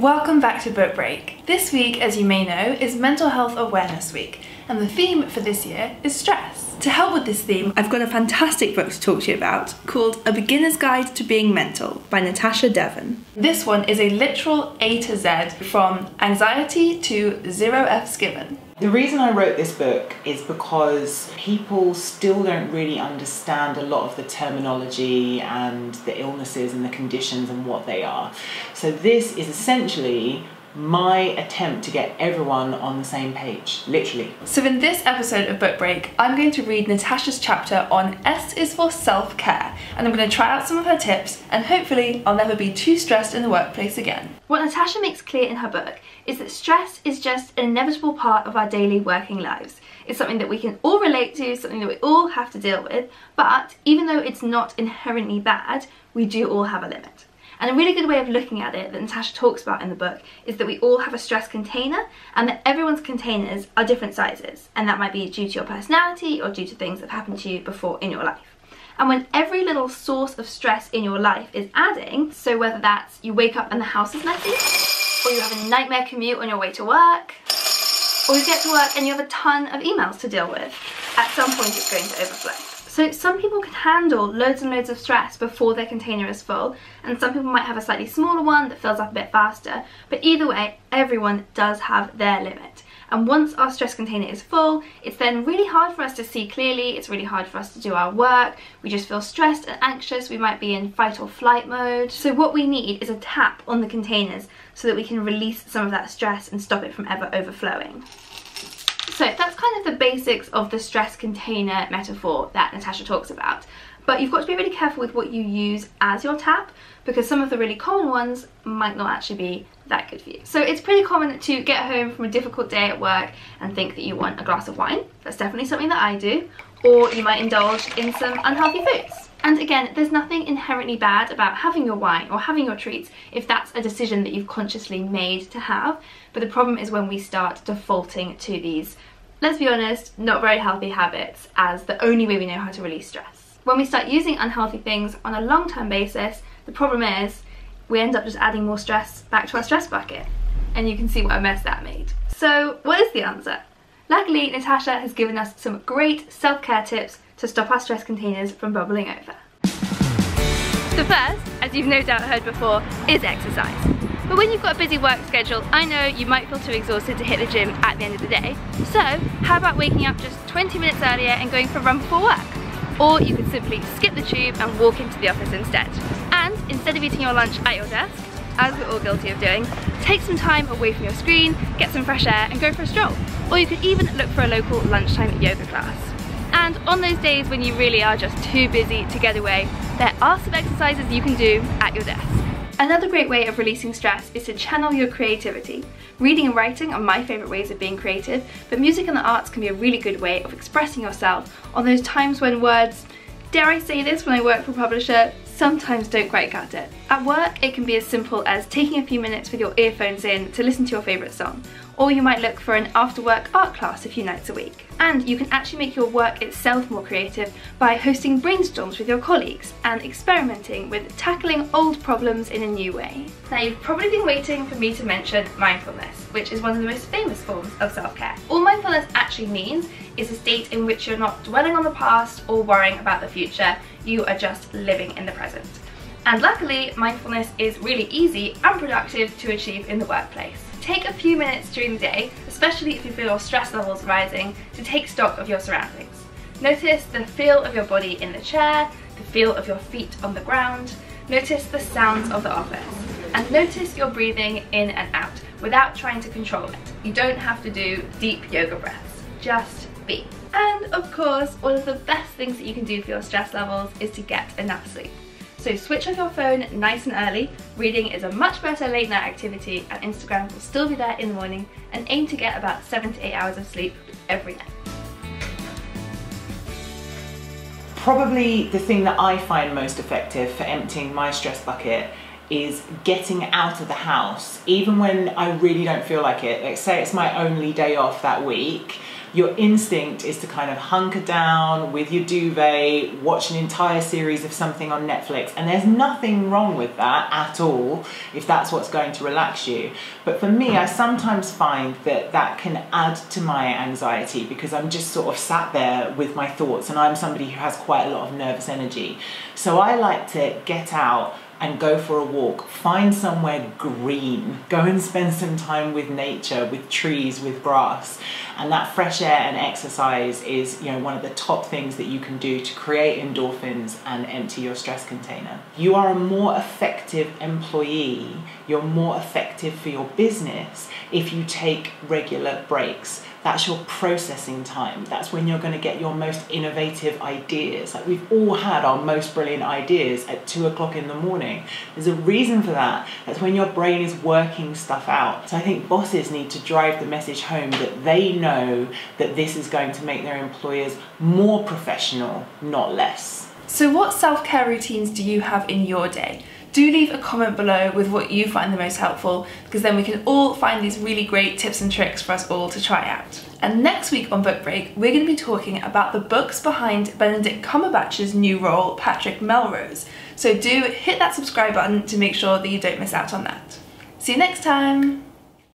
Welcome back to Book Break. This week, as you may know, is Mental Health Awareness Week, and the theme for this year is stress. To help with this theme, I've got a fantastic book to talk to you about called A Beginner's Guide to Being Mental by Natasha Devon. This one is a literal A to Z from anxiety to 0 F's given. The reason I wrote this book is because people still don't really understand a lot of the terminology and the illnesses and the conditions and what they are. So this is essentially my attempt to get everyone on the same page, literally. So in this episode of Book Break, I'm going to read Natasha's chapter on S is for self-care, and I'm going to try out some of her tips, and hopefully I'll never be too stressed in the workplace again. What Natasha makes clear in her book is that stress is just an inevitable part of our daily working lives. It's something that we can all relate to, something that we all have to deal with, but even though it's not inherently bad, we do all have a limit. And a really good way of looking at it that Natasha talks about in the book is that we all have a stress container, and that everyone's containers are different sizes, and that might be due to your personality or due to things that have happened to you before in your life. And when every little source of stress in your life is adding, so whether that's you wake up and the house is messy, or you have a nightmare commute on your way to work, or you get to work and you have a ton of emails to deal with, at some point it's going to overflow. So some people can handle loads and loads of stress before their container is full, and some people might have a slightly smaller one that fills up a bit faster, but either way, everyone does have their limit. And once our stress container is full, it's then really hard for us to see clearly, it's really hard for us to do our work, we just feel stressed and anxious, we might be in fight or flight mode. So what we need is a tap on the containers so that we can release some of that stress and stop it from ever overflowing. So that's kind of the basics of the stress container metaphor that Natasha talks about. But you've got to be really careful with what you use as your tap, because some of the really common ones might not actually be that good for you. So it's pretty common to get home from a difficult day at work and think that you want a glass of wine. That's definitely something that I do. Or you might indulge in some unhealthy foods. And again, there's nothing inherently bad about having your wine or having your treats if that's a decision that you've consciously made to have. But the problem is when we start defaulting to these, let's be honest, not very healthy habits as the only way we know how to release stress. When we start using unhealthy things on a long-term basis, the problem is we end up just adding more stress back to our stress bucket. And you can see what a mess that made. So what is the answer? Luckily, Natasha has given us some great self-care tips to stop our stress containers from bubbling over. The first, as you've no doubt heard before, is exercise. But when you've got a busy work schedule, I know you might feel too exhausted to hit the gym at the end of the day. So how about waking up just 20 minutes earlier and going for a run before work? Or you could simply skip the tube and walk into the office instead. And instead of eating your lunch at your desk, as we're all guilty of doing, take some time away from your screen, get some fresh air and go for a stroll. Or you could even look for a local lunchtime yoga class. And on those days when you really are just too busy to get away, there are some exercises you can do at your desk. Another great way of releasing stress is to channel your creativity. Reading and writing are my favourite ways of being creative, but music and the arts can be a really good way of expressing yourself on those times when words, dare I say this when I work for a publisher, sometimes don't quite cut it. At work, it can be as simple as taking a few minutes with your earphones in to listen to your favourite song, or you might look for an after-work art class a few nights a week. And you can actually make your work itself more creative by hosting brainstorms with your colleagues and experimenting with tackling old problems in a new way. Now, you've probably been waiting for me to mention mindfulness, which is one of the most famous forms of self-care. All mindfulness actually means is a state in which you're not dwelling on the past or worrying about the future, you are just living in the present. And luckily, mindfulness is really easy and productive to achieve in the workplace. Take a few minutes during the day, especially if you feel your stress levels rising, to take stock of your surroundings. Notice the feel of your body in the chair, the feel of your feet on the ground, notice the sounds of the office, and notice your breathing in and out without trying to control it. You don't have to do deep yoga breaths, just be. And of course, one of the best things that you can do for your stress levels is to get enough sleep. So switch off your phone nice and early. Reading is a much better late night activity, and Instagram will still be there in the morning, and aim to get about 7 to 8 hours of sleep every night. Probably the thing that I find most effective for emptying my stress bucket is getting out of the house, even when I really don't feel like it. Like, say it's my only day off that week, your instinct is to kind of hunker down with your duvet, watch an entire series of something on Netflix, and there's nothing wrong with that at all if that's what's going to relax you. But for me, I sometimes find that that can add to my anxiety because I'm just sort of sat there with my thoughts, and I'm somebody who has quite a lot of nervous energy. So I like to get out and go for a walk, find somewhere green, go and spend some time with nature, with trees, with grass. And that fresh air and exercise is, you know, one of the top things that you can do to create endorphins and empty your stress container. You are a more effective employee, you're more effective for your business if you take regular breaks. That's your processing time. That's when you're going to get your most innovative ideas. Like, we've all had our most brilliant ideas at 2 o'clock in the morning. There's a reason for that. That's when your brain is working stuff out. So I think bosses need to drive the message home that they know that this is going to make their employers more professional, not less. So what self-care routines do you have in your day? Do leave a comment below with what you find the most helpful, because then we can all find these really great tips and tricks for us all to try out. And next week on Book Break, we're going to be talking about the books behind Benedict Cumberbatch's new role, Patrick Melrose. So do hit that subscribe button to make sure that you don't miss out on that. See you next time!